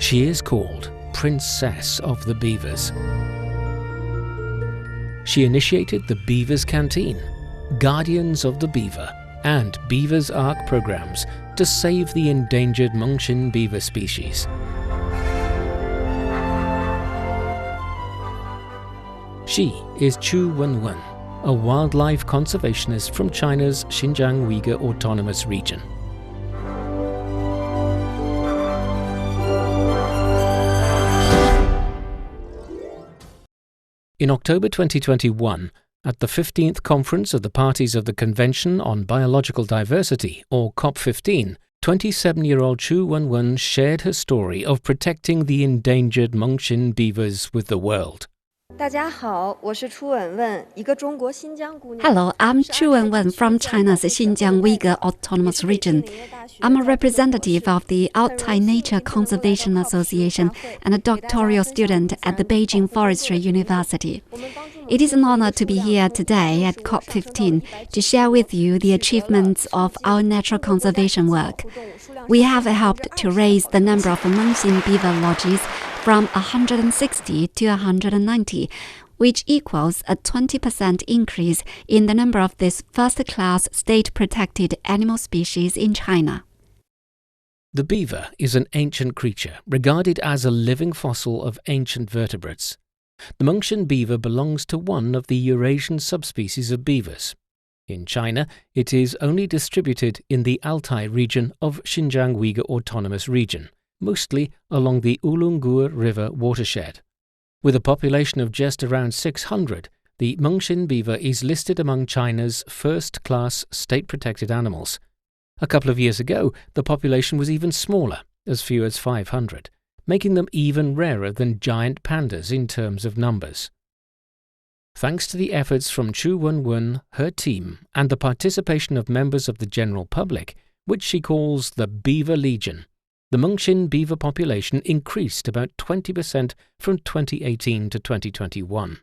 She is called Princess of the Beavers. She initiated the Beavers Canteen, Guardians of the Beaver, and Beavers Ark programs to save the endangered Mengxin Beaver species. She is Chu Wenwen, a wildlife conservationist from China's Xinjiang Uygur Autonomous Region. In October 2021, at the 15th Conference of the Parties of the Convention on Biological Diversity, or COP15, 27-year-old Chu Wenwen shared her story of protecting the endangered Mengxin beavers with the world. Hello, I'm Chu Wenwen from China's Xinjiang Uygur Autonomous Region. I'm a representative of the Altai Nature Conservation Association and a doctoral student at the Beijing Forestry University. It is an honor to be here today at COP15 to share with you the achievements of our natural conservation work. We have helped to raise the number of Mengxin Beaver lodges from 160 to 190, which equals a 20% increase in the number of this first-class state-protected animal species in China. The beaver is an ancient creature regarded as a living fossil of ancient vertebrates. The Mengxin beaver belongs to one of the Eurasian subspecies of beavers. In China, it is only distributed in the Altai region of Xinjiang Uygur Autonomous Region, mostly along the Uygur River watershed. With a population of just around 600, the Mengxin beaver is listed among China's first-class state-protected animals. A couple of years ago, the population was even smaller, as few as 500, making them even rarer than giant pandas in terms of numbers. Thanks to the efforts from Chu Wenwen, her team, and the participation of members of the general public, which she calls the Beaver Legion, the Mengxin beaver population increased about 20% from 2018 to 2021.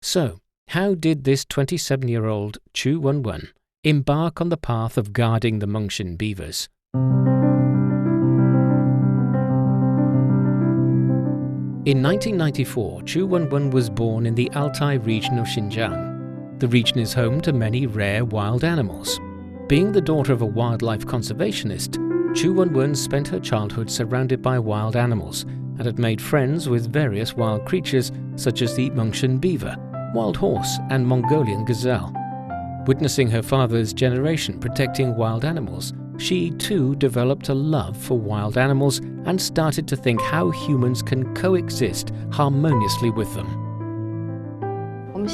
So, how did this 27-year-old Chu Wenwen embark on the path of guarding the Mengxin beavers? In 1994, Chu Wenwen was born in the Altai region of Xinjiang. The region is home to many rare wild animals. Being the daughter of a wildlife conservationist, Chu Wenwen spent her childhood surrounded by wild animals and had made friends with various wild creatures such as the Mengxin beaver, wild horse and Mongolian gazelle. Witnessing her father's generation protecting wild animals, she too developed a love for wild animals and started to think how humans can coexist harmoniously with them. The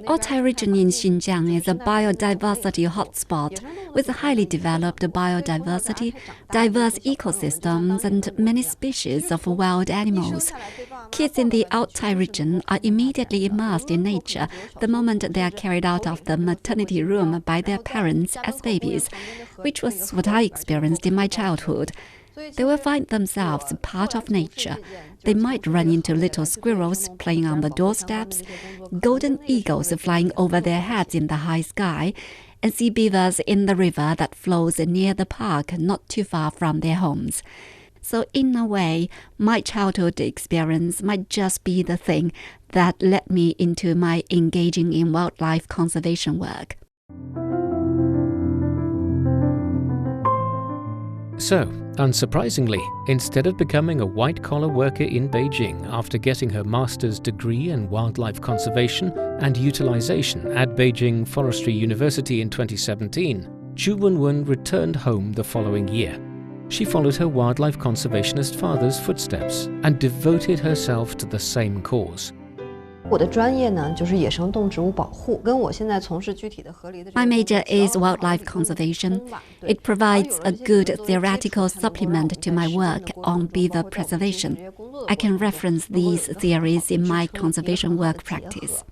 Altai region in Xinjiang is a biodiversity hotspot with highly developed biodiversity, diverse ecosystems, and many species of wild animals. Kids in the Altai region are immediately immersed in nature the moment they are carried out of the maternity room by their parents as babies, which was what I experienced in my childhood. They will find themselves part of nature. They might run into little squirrels playing on the doorsteps, golden eagles flying over their heads in the high sky, and see beavers in the river that flows near the park not too far from their homes. So in a way, my childhood experience might just be the thing that led me into my engaging in wildlife conservation work. So, unsurprisingly, instead of becoming a white-collar worker in Beijing after getting her master's degree in wildlife conservation and utilization at Beijing Forestry University in 2017, Chu Wenwen returned home the following year. She followed her wildlife conservationist father's footsteps and devoted herself to the same cause. My major is wildlife conservation. It provides a good theoretical supplement to my work on beaver preservation. I can reference these theories in my conservation work practice.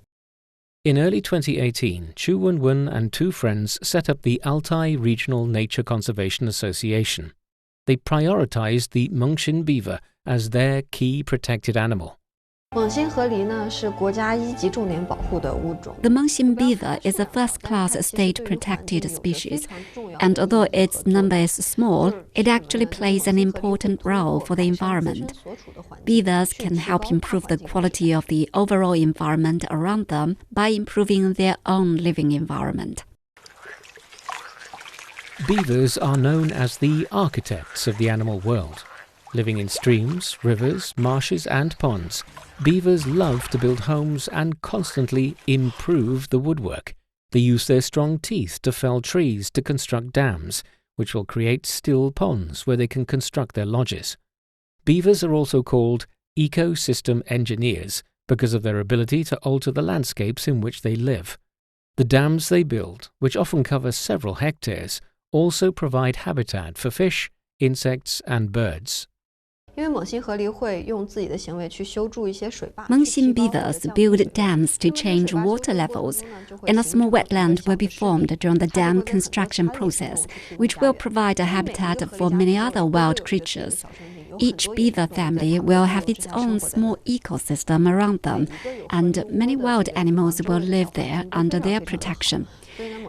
In early 2018, Chu Wenwen and two friends set up the Altai Regional Nature Conservation Association. They prioritized the Mengxin beaver as their key protected animal. The Mengxin beaver is a first-class state-protected species, and although its number is small, it actually plays an important role for the environment. Beavers can help improve the quality of the overall environment around them by improving their own living environment. Beavers are known as the architects of the animal world. Living in streams, rivers, marshes and ponds, beavers love to build homes and constantly improve the woodwork. They use their strong teeth to fell trees to construct dams, which will create still ponds where they can construct their lodges. Beavers are also called ecosystem engineers because of their ability to alter the landscapes in which they live. The dams they build, which often cover several hectares, also provide habitat for fish, insects and birds. Mengxin beavers build dams to change water levels, and a small wetland will be formed during the dam construction process, which will provide a habitat for many other wild creatures. Each beaver family will have its own small ecosystem around them, and many wild animals will live there under their protection.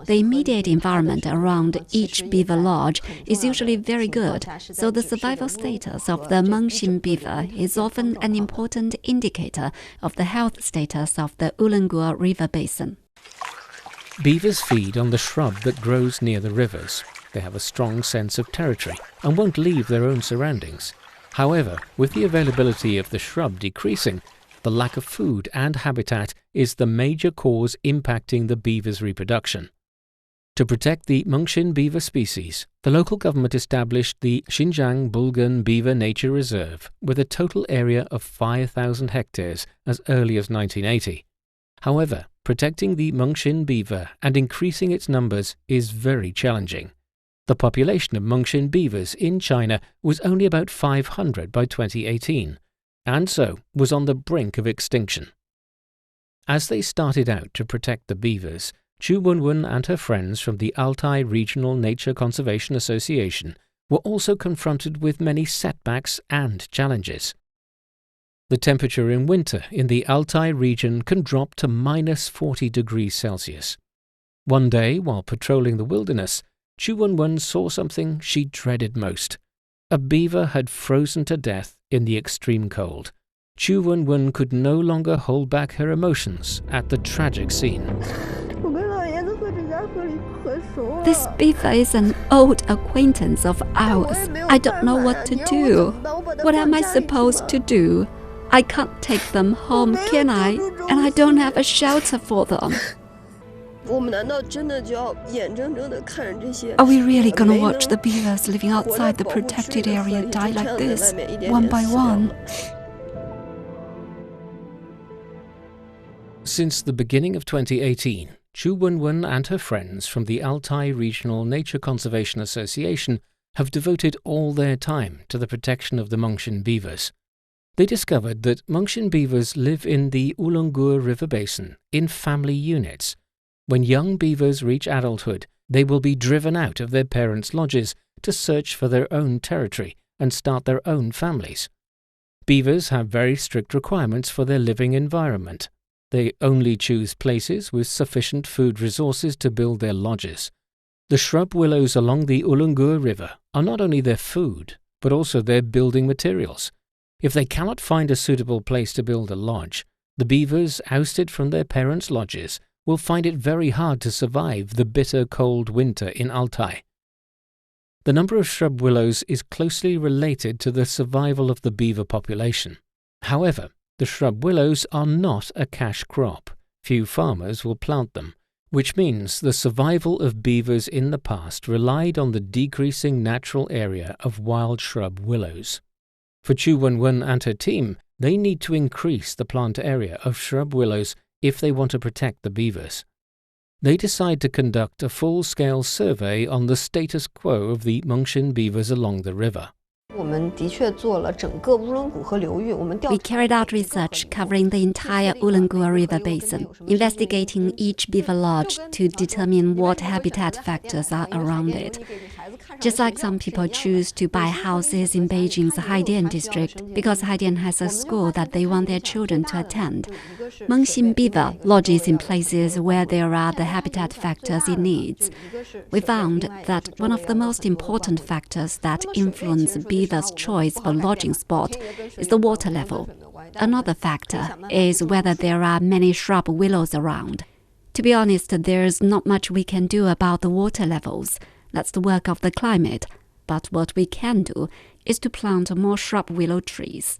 The immediate environment around each beaver lodge is usually very good, so the survival status of the Mengxin beaver is often an important indicator of the health status of the Uygur River basin. Beavers feed on the shrub that grows near the rivers. They have a strong sense of territory and won't leave their own surroundings. However, with the availability of the shrub decreasing, the lack of food and habitat is the major cause impacting the beaver's reproduction. To protect the Mengxin beaver species, the local government established the Xinjiang Bulgan Beaver Nature Reserve with a total area of 5,000 hectares as early as 1980. However, protecting the Mengxin beaver and increasing its numbers is very challenging. The population of Mengxin beavers in China was only about 500 by 2018, and so was on the brink of extinction. As they started out to protect the beavers, Chu Wenwen and her friends from the Altai Regional Nature Conservation Association were also confronted with many setbacks and challenges. The temperature in winter in the Altai region can drop to minus 40 degrees Celsius. One day, while patrolling the wilderness, Chu Wenwen saw something she dreaded most. A beaver had frozen to death in the extreme cold. Chu Wenwen could no longer hold back her emotions at the tragic scene. This beaver is an old acquaintance of ours. I don't know what to do. What am I supposed to do? I can't take them home, can I? And I don't have a shelter for them. Are we really gonna watch the beavers living outside the protected area die like this, one by one? Since the beginning of 2018, Chu Wenwen and her friends from the Altai Regional Nature Conservation Association have devoted all their time to the protection of the Mengxin beavers. They discovered that Mengxin beavers live in the Uygur River basin in family units. When young beavers reach adulthood, they will be driven out of their parents' lodges to search for their own territory and start their own families. Beavers have very strict requirements for their living environment. They only choose places with sufficient food resources to build their lodges. The shrub willows along the Uygur River are not only their food, but also their building materials. If they cannot find a suitable place to build a lodge, the beavers ousted from their parents' lodges will find it very hard to survive the bitter cold winter in Altai. The number of shrub willows is closely related to the survival of the beaver population. However, the shrub willows are not a cash crop. Few farmers will plant them, which means the survival of beavers in the past relied on the decreasing natural area of wild shrub willows. For Chu Wenwen and her team, they need to increase the plant area of shrub willows if they want to protect the beavers. They decide to conduct a full-scale survey on the status quo of the Mengxin beavers along the river. We carried out research covering the entire Uygur River basin, investigating each beaver lodge to determine what habitat factors are around it. Just like some people choose to buy houses in Beijing's Haidian district because Haidian has a school that they want their children to attend. Mengxin Beaver lodges in places where there are the habitat factors it needs. We found that one of the most important factors that influence beavers' choice for lodging spot is the water level. Another factor is whether there are many shrub willows around. To be honest, there's not much we can do about the water levels. That's the work of the climate. But what we can do is to plant more shrub willow trees.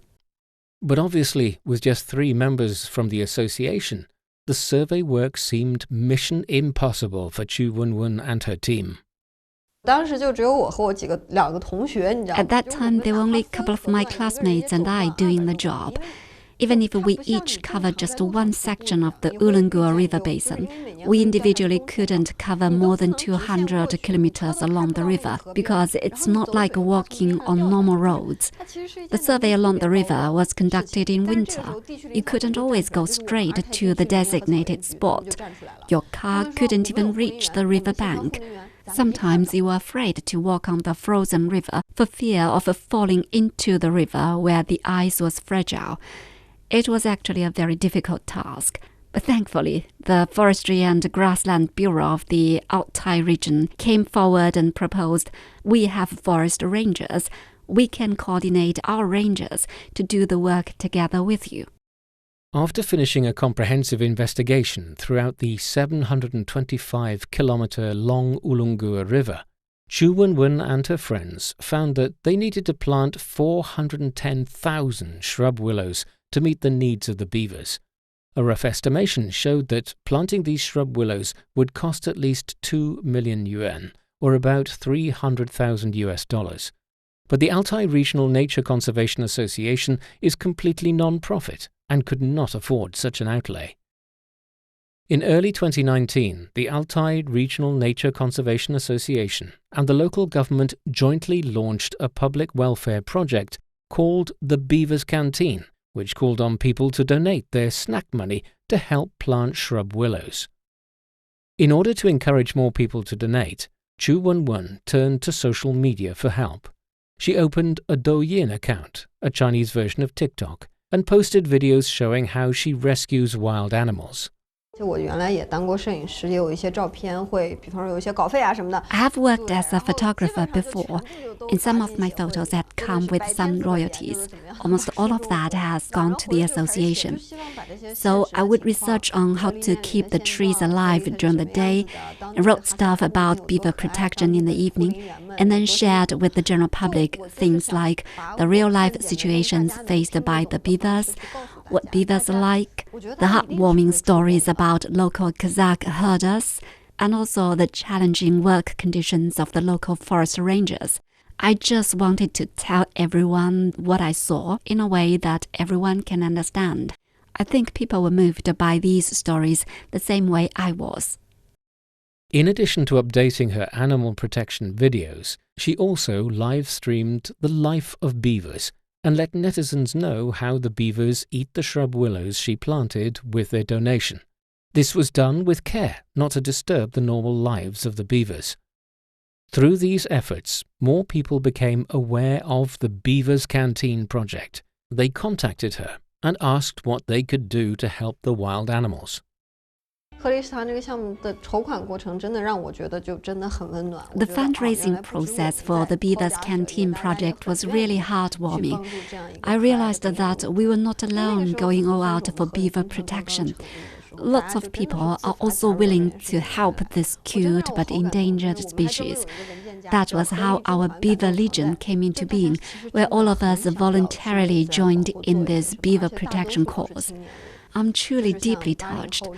But obviously, with just 3 members from the association, the survey work seemed mission impossible for Chu Wenwen and her team. At that time, there were only a couple of my classmates and I doing the job. Even if we each covered just one section of the Uygur River basin, we individually couldn't cover more than 200 kilometers along the river because it's not like walking on normal roads. The survey along the river was conducted in winter. You couldn't always go straight to the designated spot. Your car couldn't even reach the river bank. Sometimes you were afraid to walk on the frozen river for fear of falling into the river where the ice was fragile. It was actually a very difficult task. But thankfully, the Forestry and Grassland Bureau of the Altai region came forward and proposed, we have forest rangers. We can coordinate our rangers to do the work together with you. After finishing a comprehensive investigation throughout the 725-kilometer-long Uygur River, Chu Wenwen and her friends found that they needed to plant 410,000 shrub willows to meet the needs of the beavers. A rough estimation showed that planting these shrub willows would cost at least 2 million yuan, or about $300,000. But the Altai Regional Nature Conservation Association is completely non-profit and could not afford such an outlay. In early 2019, the Altai Regional Nature Conservation Association and the local government jointly launched a public welfare project called the Beavers Canteen, which called on people to donate their snack money to help plant shrub willows. In order to encourage more people to donate, Chu Wenwen turned to social media for help. She opened a Douyin account, a Chinese version of TikTok, and posted videos showing how she rescues wild animals. I have worked as a photographer before. In some of my photos that come with some royalties. Almost all of that has gone to the association. So I would research on how to keep the trees alive during the day, and wrote stuff about beaver protection in the evening, and then shared with the general public things like the real-life situations faced by the beavers, what beavers are like, the heartwarming stories about local Kazakh herders, and also the challenging work conditions of the local forest rangers. I just wanted to tell everyone what I saw in a way that everyone can understand. I think people were moved by these stories the same way I was. In addition to updating her animal protection videos, she also live-streamed the life of beavers and let netizens know how the beavers eat the shrub willows she planted with their donation. This was done with care, not to disturb the normal lives of the beavers. Through these efforts, more people became aware of the Beavers Canteen project. They contacted her and asked what they could do to help the wild animals. The fundraising process for the Beavers Canteen project was really heartwarming. I realized that we were not alone going all out for beaver protection. Lots of people are also willing to help this cute but endangered species. That was how our Beaver Legion came into being, where all of us voluntarily joined in this beaver protection cause. I'm truly deeply touched.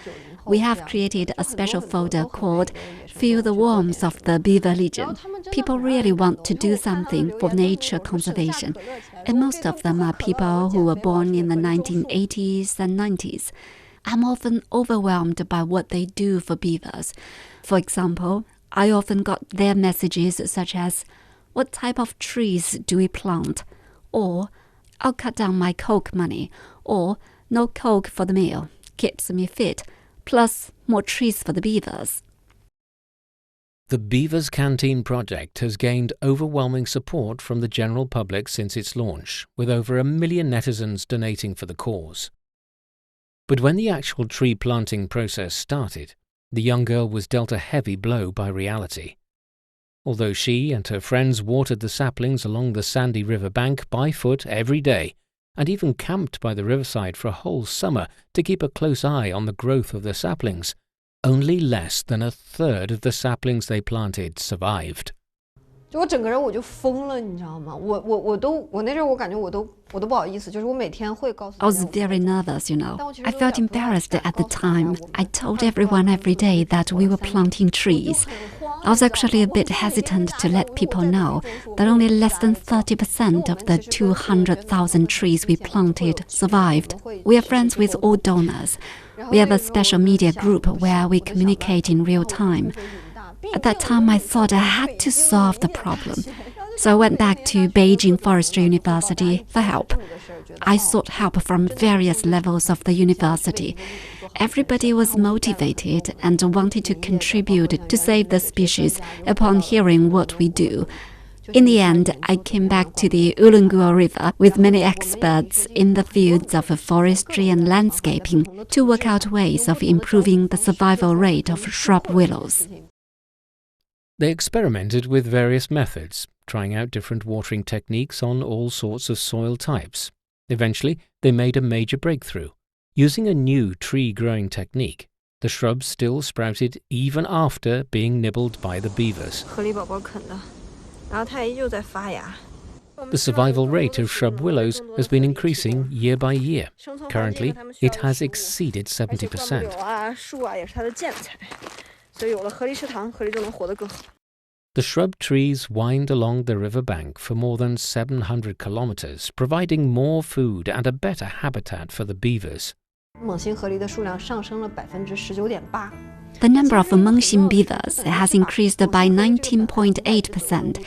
We have created a special folder called Feel the Warmth of the Beaver Legion. People really want to do something for nature conservation, and most of them are people who were born in the 1980s and 90s. I'm often overwhelmed by what they do for beavers. For example, I often got their messages such as, "What type of trees do we plant?" Or, "I'll cut down my coke money," or, "No coke for the meal, keeps me fit, plus more trees for the beavers." The Beavers Canteen project has gained overwhelming support from the general public since its launch, with over 1 million netizens donating for the cause. But when the actual tree planting process started, the young girl was dealt a heavy blow by reality. Although she and her friends watered the saplings along the sandy river bank by foot every day, and even camped by the riverside for a whole summer to keep a close eye on the growth of the saplings, only less than 1/3 of the saplings they planted survived. 就我整个人我就疯了，你知道吗？我那阵我感觉我都不好意思，就是我每天会告诉。I was very nervous, I felt embarrassed at the time. I told everyone every day that we were planting trees. I was actually a bit hesitant to let people know that only less than 30% of the 200,000 trees we planted survived. We are friends with all donors. We have a special media group where we communicate in real time. At that time, I thought I had to solve the problem. So I went back to Beijing Forestry University for help. I sought help from various levels of the university. Everybody was motivated and wanted to contribute to save the species upon hearing what we do. In the end, I came back to the Uygur River with many experts in the fields of forestry and landscaping to work out ways of improving the survival rate of shrub willows. They experimented with various methods, trying out different watering techniques on all sorts of soil types. Eventually, they made a major breakthrough. Using a new tree-growing technique, the shrubs still sprouted even after being nibbled by the beavers. The survival rate of shrub willows has been increasing year by year. Currently, it has exceeded 70%. The shrub trees wind along the river bank for more than 700 kilometers, providing more food and a better habitat for the beavers. The number of Mengxin beavers has increased by 19.8%,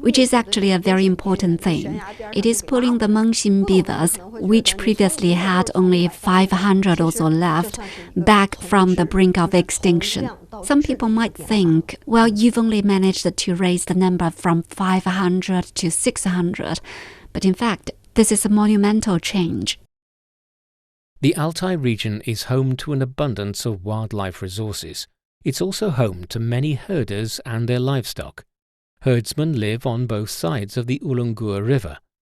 which is actually a very important thing. It is pulling the Mengxin beavers, which previously had only 500 or so left, back from the brink of extinction. Some people might think, well, you've only managed to raise the number from 500 to 600. But in fact, this is a monumental change. The Altai region is home to an abundance of wildlife resources. It's also home to many herders and their livestock. Herdsmen live on both sides of the Uygur River.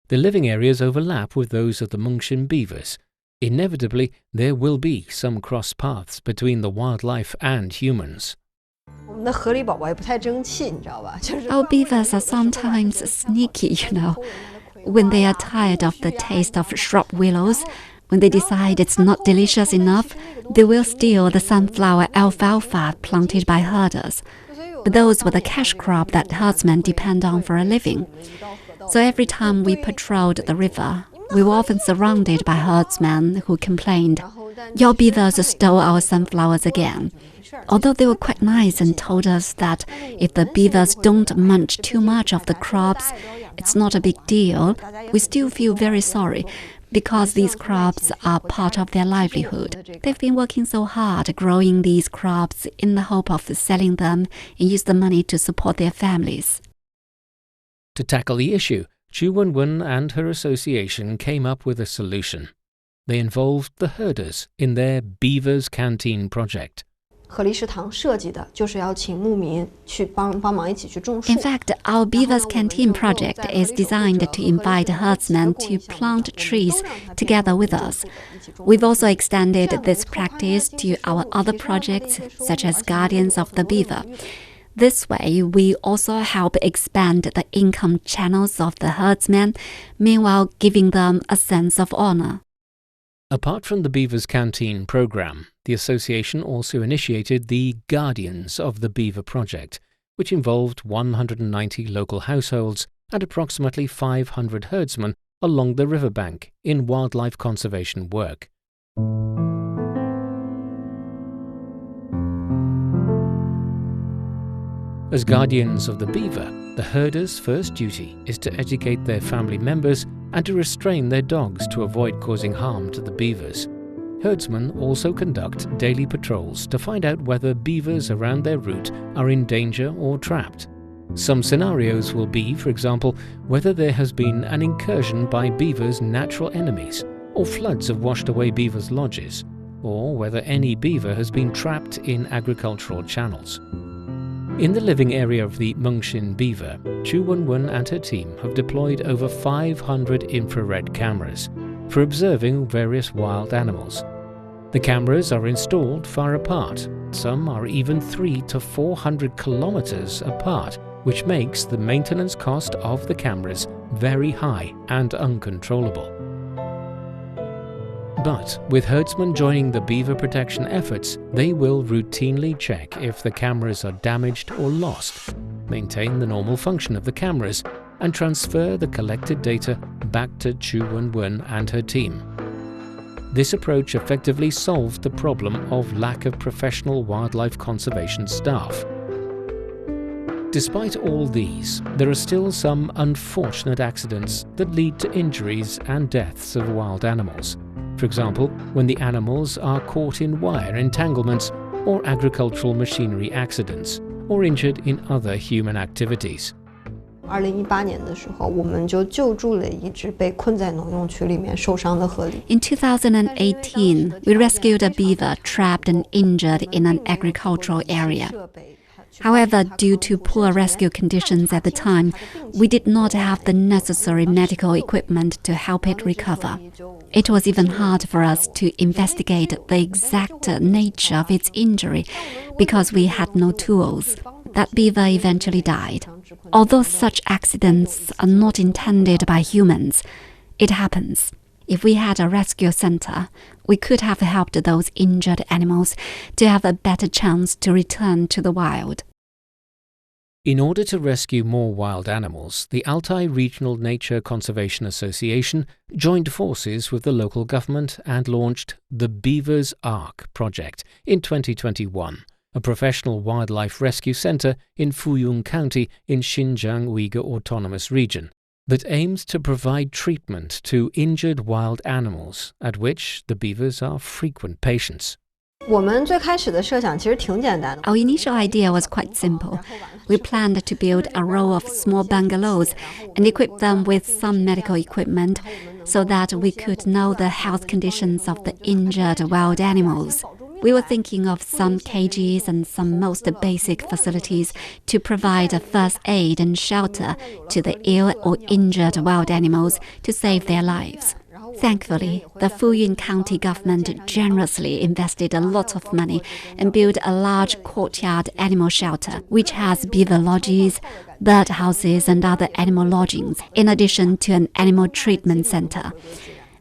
Their living areas overlap with those of the Mengxin beavers. Inevitably, there will be some cross paths between the wildlife and humans. Our beavers are sometimes sneaky, When they are tired of the taste of shrub willows, when they decide it's not delicious enough, they will steal the sunflower alfalfa planted by herders. But those were the cash crop that herdsmen depend on for a living. So every time we patrolled the river, we were often surrounded by herdsmen who complained, "Your beavers stole our sunflowers again." Although they were quite nice and told us that if the beavers don't munch too much of the crops, it's not a big deal, we still feel very sorry, because these crops are part of their livelihood. They've been working so hard growing these crops in the hope of selling them and use the money to support their families. To tackle the issue, Chu Wenwen and her association came up with a solution. They involved the herders in their Beavers Canteen project. In fact, our Beavers Canteen project is designed to invite herdsmen to plant trees together with us. We've also extended this practice to our other projects, such as Guardians of the Beaver. This way, we also help expand the income channels of the herdsmen, meanwhile giving them a sense of honor. Apart from the Beavers Canteen program, the association also initiated the Guardians of the Beaver project, which involved 190 local households and approximately 500 herdsmen along the riverbank in wildlife conservation work. As Guardians of the Beaver, the herders' first duty is to educate their family members and to restrain their dogs to avoid causing harm to the beavers. herdsmen also conduct daily patrols to find out whether beavers around their route are in danger or trapped. Some scenarios will be, for example, whether there has been an incursion by beavers' natural enemies, or floods have washed away beavers' lodges, or whether any beaver has been trapped in agricultural channels. In the living area of the Mengxin Beaver, Chu Wenwen and her team have deployed over 500 infrared cameras for observing various wild animals. The cameras are installed far apart. Some are even 300 to 400 kilometers apart, which makes the maintenance cost of the cameras very high and uncontrollable. But with herdsmen joining the beaver protection efforts, they will routinely check if the cameras are damaged or lost, maintain the normal function of the cameras, and transfer the collected data back to Chu Wenwen and her team. This approach effectively solved the problem of lack of professional wildlife conservation staff. Despite all these, there are still some unfortunate accidents that lead to injuries and deaths of wild animals. For example, when the animals are caught in wire entanglements or agricultural machinery accidents, or injured in other human activities. 2018年的时候，我们就救助了一只被困在农用区里面受伤的河狸。In 2018, we rescued a beaver trapped and injured in an agricultural area. However, due to poor rescue conditions at the time, we did not have the necessary medical equipment to help it recover. It was even hard for us to investigate the exact nature of its injury because we had no tools. That beaver eventually died. Although such accidents are not intended by humans, it happens. If we had a rescue center, we could have helped those injured animals to have a better chance to return to the wild. In order to rescue more wild animals, the Altai Regional Nature Conservation Association joined forces with the local government and launched the Beavers Ark project in 2021, a professional wildlife rescue center in Fuyun County in Xinjiang Uygur Autonomous Region that aims to provide treatment to injured wild animals, at which the beavers are frequent patients. 我们最开始的设想其实挺简单的。 Our initial idea was quite simple. We planned to build a row of small bungalows and equip them with some medical equipment so that we could know the health conditions of the injured wild animals. We were thinking of some cages and some most basic facilities to provide a first aid and shelter to the ill or injured wild animals to save their lives. Thankfully, the Fuyun County government generously invested a lot of money and built a large courtyard animal shelter, which has beaver lodges, bird houses and other animal lodgings, in addition to an animal treatment center.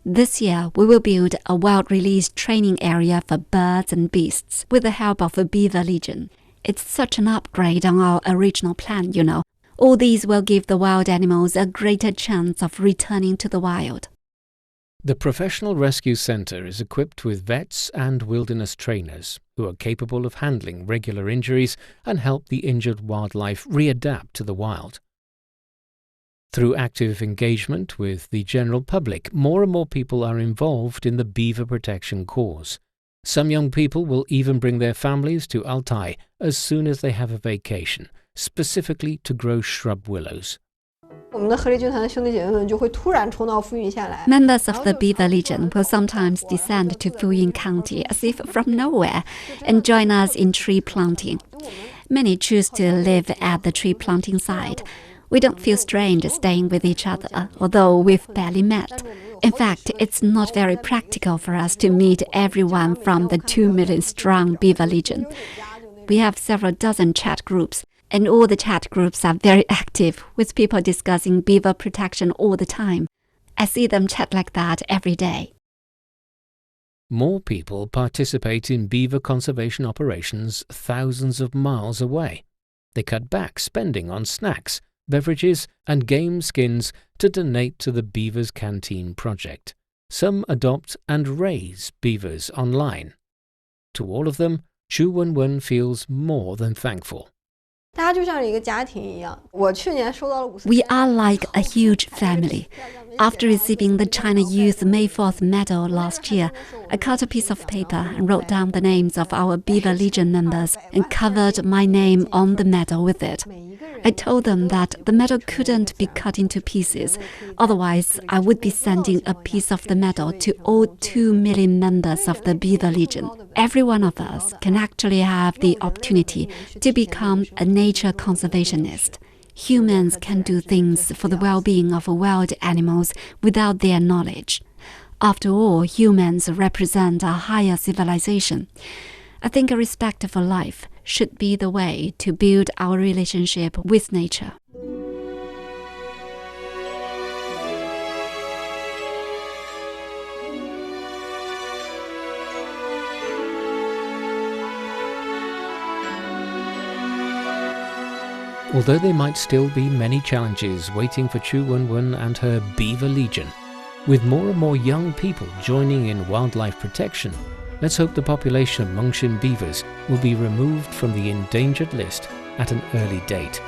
This year, we will build a wild release training area for birds and beasts with the help of a beaver legion. It's such an upgrade on our original plan, you know. All these will give the wild animals a greater chance of returning to the wild. The Professional Rescue Center is equipped with vets and wilderness trainers who are capable of handling regular injuries and help the injured wildlife readapt to the wild. Through active engagement with the general public, more and more people are involved in the beaver protection cause. Some young people will even bring their families to Altai as soon as they have a vacation, specifically to grow shrub willows. 我们的河狸军团的兄弟姐妹们就会突然冲到富裕县来。 Members of the Beaver Legion will sometimes descend to Fuyun County as if from nowhere and join us in tree planting. Many choose to live at the tree planting site. We don't feel strange staying with each other, although we've barely met. In fact, it's not very practical for us to meet everyone from the 2 million strong Beaver Legion. We have several dozen chat groups, and all the chat groups are very active, with people discussing beaver protection all the time. I see them chat like that every day. More people participate in beaver conservation operations thousands of miles away. They cut back spending on snacks, beverages and game skins to donate to the Beavers Canteen project. Some adopt and raise beavers online. To all of them, Chu Wenwen feels more than thankful. 大家就像一个家庭一样。我去年收到了We are like a huge family. After receiving the China Youth May 4th Medal last year, I cut a piece of paper and wrote down the names of our Beaver Legion members and covered my name on the medal with it. I told them that the medal couldn't be cut into pieces, otherwise I would be sending a piece of the medal to all 2 million members of the Beaver Legion. Every one of us can actually have the opportunity to become a nature conservationist. Humans can do things for the well-being of wild animals without their knowledge. After all, humans represent a higher civilization. I think a respect for life should be the way to build our relationship with nature. Although there might still be many challenges waiting for Chu Wenwen and her Beaver Legion, with more and more young people joining in wildlife protection, let's hope the population of Mengxin beavers will be removed from the endangered list at an early date.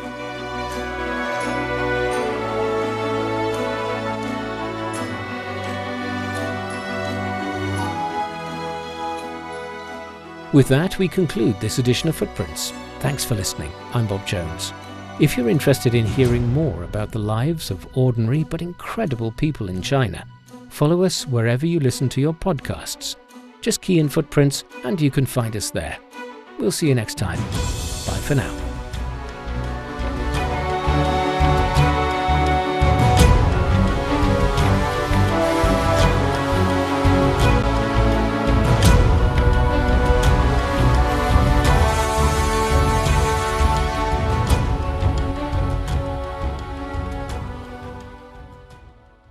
With that, we conclude this edition of Footprints. Thanks for listening. I'm Bob Jones. If you're interested in hearing more about the lives of ordinary but incredible people in China, follow us wherever you listen to your podcasts. Just key in Footprints and you can find us there. We'll see you next time. Bye for now.